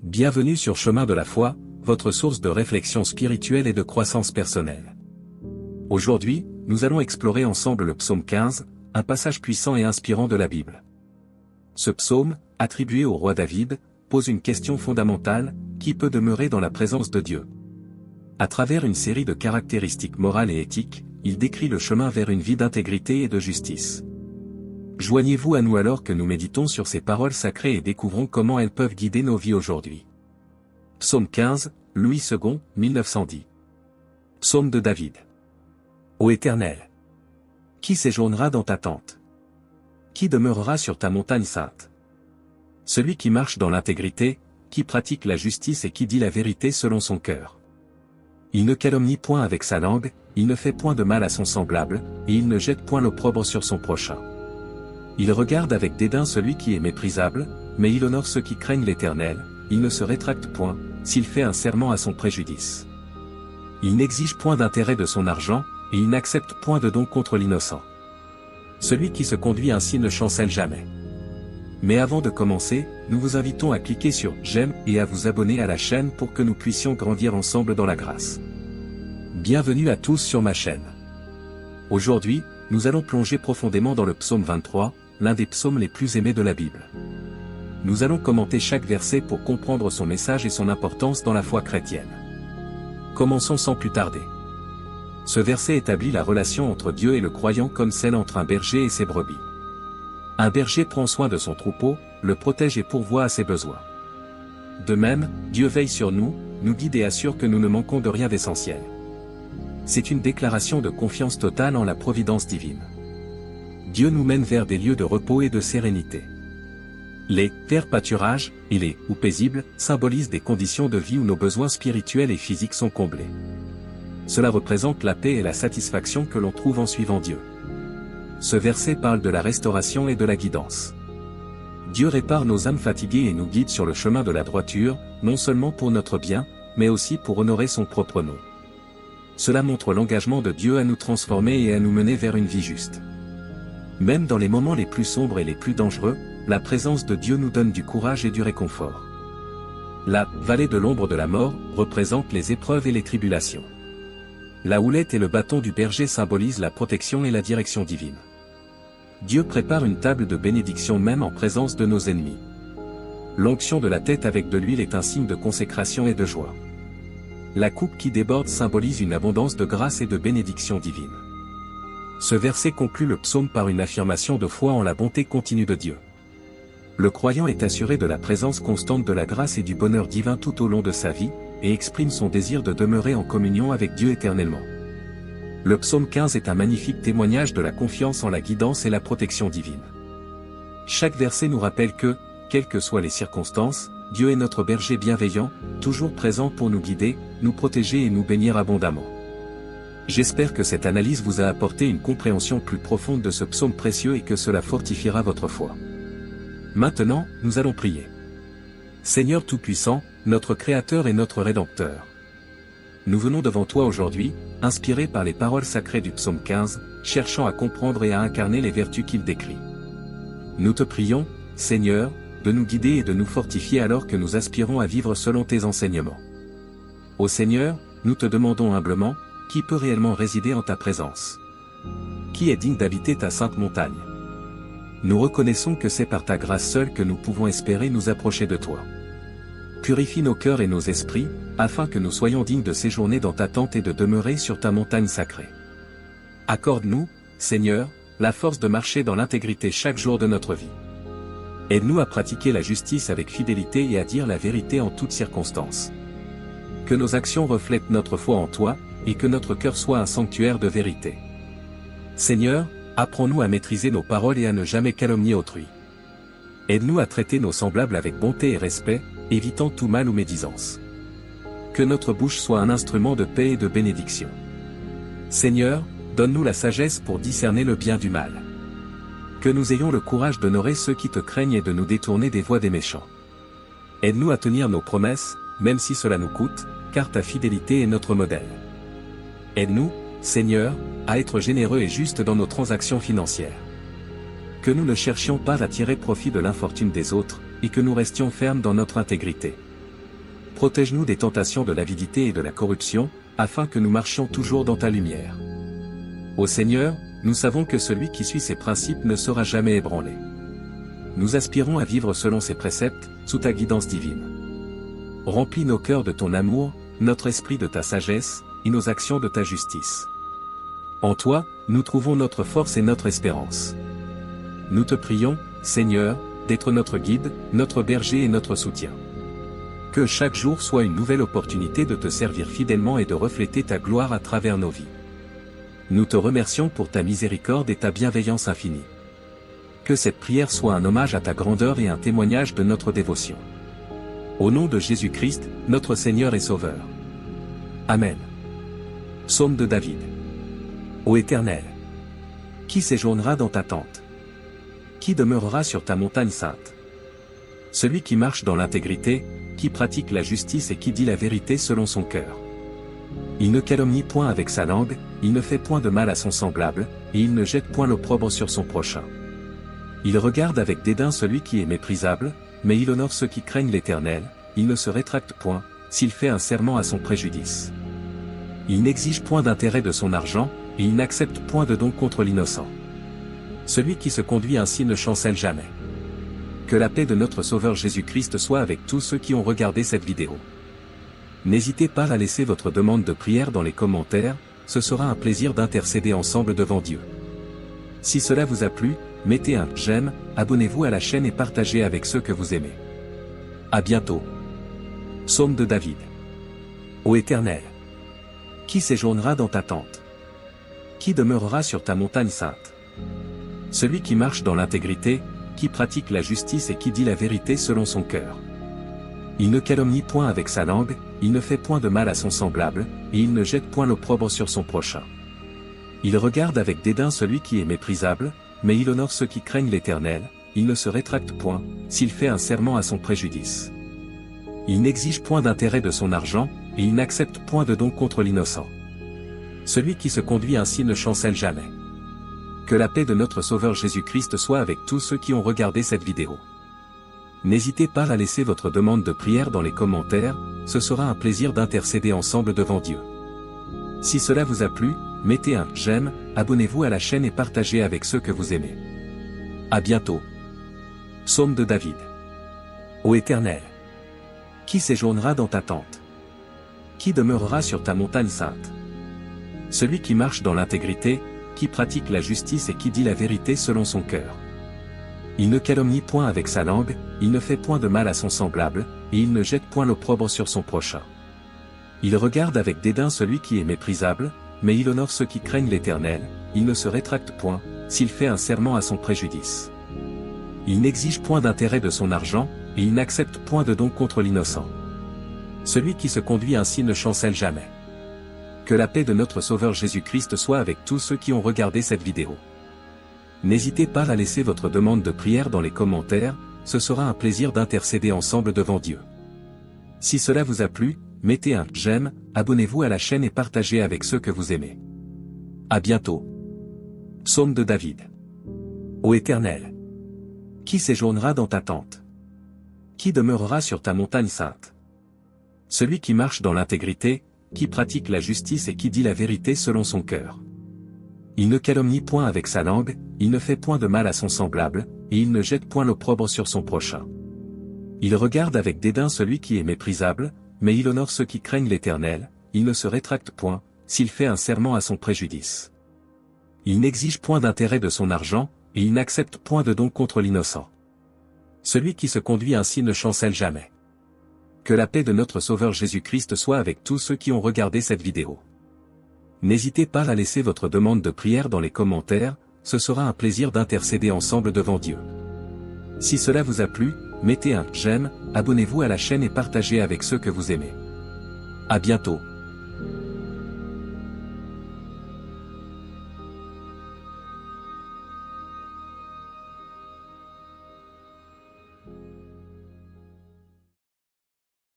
Bienvenue sur Chemin de la foi, votre source de réflexion spirituelle et de croissance personnelle. Aujourd'hui, nous allons explorer ensemble le psaume 15, un passage puissant et inspirant de la Bible. Ce psaume, attribué au roi David, pose une question fondamentale: qui peut demeurer dans la présence de Dieu? À travers une série de caractéristiques morales et éthiques, il décrit le chemin vers une vie d'intégrité et de justice. Joignez-vous à nous alors que nous méditons sur ces paroles sacrées et découvrons comment elles peuvent guider nos vies aujourd'hui. Psaume 15, Louis II, 1910. Psaume de David. Ô Éternel! Qui séjournera dans ta tente? Qui demeurera sur ta montagne sainte? Celui qui marche dans l'intégrité, qui pratique la justice et qui dit la vérité selon son cœur. Il ne calomnie point avec sa langue, il ne fait point de mal à son semblable, et il ne jette point l'opprobre sur son prochain. Il regarde avec dédain celui qui est méprisable, mais il honore ceux qui craignent l'Éternel, il ne se rétracte point, s'il fait un serment à son préjudice. Il n'exige point d'intérêt de son argent, et il n'accepte point de don contre l'innocent. Celui qui se conduit ainsi ne chancelle jamais. Mais avant de commencer, nous vous invitons à cliquer sur « J'aime » et à vous abonner à la chaîne pour que nous puissions grandir ensemble dans la grâce. Bienvenue à tous sur ma chaîne. Aujourd'hui, nous allons plonger profondément dans le psaume 23, l'un des psaumes les plus aimés de la Bible. Nous allons commenter chaque verset pour comprendre son message et son importance dans la foi chrétienne. Commençons sans plus tarder. Ce verset établit la relation entre Dieu et le croyant comme celle entre un berger et ses brebis. Un berger prend soin de son troupeau, le protège et pourvoit à ses besoins. De même, Dieu veille sur nous, nous guide et assure que nous ne manquons de rien d'essentiel. C'est une déclaration de confiance totale en la providence divine. Dieu nous mène vers des lieux de repos et de sérénité. Les terres pâturages et les ou paisibles symbolisent des conditions de vie où nos besoins spirituels et physiques sont comblés. Cela représente la paix et la satisfaction que l'on trouve en suivant Dieu. Ce verset parle de la restauration et de la guidance. Dieu répare nos âmes fatiguées et nous guide sur le chemin de la droiture, non seulement pour notre bien, mais aussi pour honorer son propre nom. Cela montre l'engagement de Dieu à nous transformer et à nous mener vers une vie juste. Même dans les moments les plus sombres et les plus dangereux, la présence de Dieu nous donne du courage et du réconfort. La vallée de l'ombre de la mort représente les épreuves et les tribulations. La houlette et le bâton du berger symbolisent la protection et la direction divine. Dieu prépare une table de bénédiction même en présence de nos ennemis. L'onction de la tête avec de l'huile est un signe de consécration et de joie. La coupe qui déborde symbolise une abondance de grâce et de bénédiction divine. Ce verset conclut le psaume par une affirmation de foi en la bonté continue de Dieu. Le croyant est assuré de la présence constante de la grâce et du bonheur divin tout au long de sa vie, et exprime son désir de demeurer en communion avec Dieu éternellement. Le psaume 15 est un magnifique témoignage de la confiance en la guidance et la protection divine. Chaque verset nous rappelle que, quelles que soient les circonstances, Dieu est notre berger bienveillant, toujours présent pour nous guider, nous protéger et nous bénir abondamment. J'espère que cette analyse vous a apporté une compréhension plus profonde de ce psaume précieux et que cela fortifiera votre foi. Maintenant, nous allons prier. Seigneur Tout-Puissant, notre Créateur et notre Rédempteur. Nous venons devant toi aujourd'hui, inspirés par les paroles sacrées du psaume 15, cherchant à comprendre et à incarner les vertus qu'il décrit. Nous te prions, Seigneur, de nous guider et de nous fortifier alors que nous aspirons à vivre selon tes enseignements. Ô Seigneur, nous te demandons humblement, qui peut réellement résider en ta présence? Qui est digne d'habiter ta sainte montagne? Nous reconnaissons que c'est par ta grâce seule que nous pouvons espérer nous approcher de toi. Purifie nos cœurs et nos esprits, afin que nous soyons dignes de séjourner dans ta tente et de demeurer sur ta montagne sacrée. Accorde-nous, Seigneur, la force de marcher dans l'intégrité chaque jour de notre vie. Aide-nous à pratiquer la justice avec fidélité et à dire la vérité en toutes circonstances. Que nos actions reflètent notre foi en toi, et que notre cœur soit un sanctuaire de vérité. Seigneur, apprends-nous à maîtriser nos paroles et à ne jamais calomnier autrui. Aide-nous à traiter nos semblables avec bonté et respect, évitant tout mal ou médisance. Que notre bouche soit un instrument de paix et de bénédiction. Seigneur, donne-nous la sagesse pour discerner le bien du mal. Que nous ayons le courage d'honorer ceux qui te craignent et de nous détourner des voies des méchants. Aide-nous à tenir nos promesses, même si cela nous coûte, car ta fidélité est notre modèle. Aide-nous, Seigneur, à être généreux et justes dans nos transactions financières. Que nous ne cherchions pas à tirer profit de l'infortune des autres, et que nous restions fermes dans notre intégrité. protège-nous des tentations de l'avidité et de la corruption, afin que nous marchions toujours dans ta lumière. Ô Seigneur, nous savons que celui qui suit ses principes ne sera jamais ébranlé. Nous aspirons à vivre selon ses préceptes, sous ta guidance divine. Remplis nos cœurs de ton amour, notre esprit de ta sagesse, et nos actions de ta justice. En toi, nous trouvons notre force et notre espérance. Nous te prions, Seigneur, d'être notre guide, notre berger et notre soutien. Que chaque jour soit une nouvelle opportunité de te servir fidèlement et de refléter ta gloire à travers nos vies. Nous te remercions pour ta miséricorde et ta bienveillance infinie. Que cette prière soit un hommage à ta grandeur et un témoignage de notre dévotion. Au nom de Jésus-Christ, notre Seigneur et Sauveur. Amen. Psaume de David. Ô Éternel, qui séjournera dans ta tente? Qui demeurera sur ta montagne sainte? Celui qui marche dans l'intégrité, qui pratique la justice et qui dit la vérité selon son cœur. Il ne calomnie point avec sa langue, il ne fait point de mal à son semblable, et il ne jette point l'opprobre sur son prochain. Il regarde avec dédain celui qui est méprisable, mais il honore ceux qui craignent l'Éternel, il ne se rétracte point, s'il fait un serment à son préjudice. Il n'exige point d'intérêt de son argent, et il n'accepte point de don contre l'innocent. Celui qui se conduit ainsi ne chancelle jamais. Que la paix de notre Sauveur Jésus-Christ soit avec tous ceux qui ont regardé cette vidéo. N'hésitez pas à laisser votre demande de prière dans les commentaires, ce sera un plaisir d'intercéder ensemble devant Dieu. Si cela vous a plu, mettez un j'aime, abonnez-vous à la chaîne et partagez avec ceux que vous aimez. À bientôt. Psaume de David. Ô Éternel, qui séjournera dans ta tente? Qui demeurera sur ta montagne sainte? Celui qui marche dans l'intégrité, qui pratique la justice et qui dit la vérité selon son cœur. Il ne calomnie point avec sa langue, il ne fait point de mal à son semblable, et il ne jette point l'opprobre sur son prochain. Il regarde avec dédain celui qui est méprisable, mais il honore ceux qui craignent l'Éternel, il ne se rétracte point, s'il fait un serment à son préjudice. Il n'exige point d'intérêt de son argent, et il n'accepte point de don contre l'innocent. Celui qui se conduit ainsi ne chancelle jamais. Que la paix de notre Sauveur Jésus-Christ soit avec tous ceux qui ont regardé cette vidéo. N'hésitez pas à laisser votre demande de prière dans les commentaires, ce sera un plaisir d'intercéder ensemble devant Dieu. Si cela vous a plu, mettez un j'aime, abonnez-vous à la chaîne et partagez avec ceux que vous aimez. À bientôt. Psaume de David. Ô Éternel, qui séjournera dans ta tente? Qui demeurera sur ta montagne sainte? Celui qui marche dans l'intégrité, qui pratique la justice et qui dit la vérité selon son cœur. Il ne calomnie point avec sa langue, il ne fait point de mal à son semblable, et il ne jette point l'opprobre sur son prochain. Il regarde avec dédain celui qui est méprisable, mais il honore ceux qui craignent l'Éternel, il ne se rétracte point, s'il fait un serment à son préjudice. Il n'exige point d'intérêt de son argent, et il n'accepte point de don contre l'innocent. Celui qui se conduit ainsi ne chancelle jamais. Que la paix de notre Sauveur Jésus-Christ soit avec tous ceux qui ont regardé cette vidéo. N'hésitez pas à laisser votre demande de prière dans les commentaires, ce sera un plaisir d'intercéder ensemble devant Dieu. Si cela vous a plu, mettez un j'aime, abonnez-vous à la chaîne et partagez avec ceux que vous aimez. À bientôt. Psaume de David. Ô Éternel, qui séjournera dans ta tente? Qui demeurera sur ta montagne sainte? Celui qui marche dans l'intégrité, qui pratique la justice et qui dit la vérité selon son cœur. Il ne calomnie point avec sa langue, il ne fait point de mal à son semblable, et il ne jette point l'opprobre sur son prochain. Il regarde avec dédain celui qui est méprisable, mais il honore ceux qui craignent l'Éternel, il ne se rétracte point, s'il fait un serment à son préjudice. Il n'exige point d'intérêt de son argent, et il n'accepte point de don contre l'innocent. Celui qui se conduit ainsi ne chancelle jamais. Que la paix de notre Sauveur Jésus-Christ soit avec tous ceux qui ont regardé cette vidéo. N'hésitez pas à laisser votre demande de prière dans les commentaires, ce sera un plaisir d'intercéder ensemble devant Dieu. Si cela vous a plu, mettez un j'aime, abonnez-vous à la chaîne et partagez avec ceux que vous aimez. À bientôt.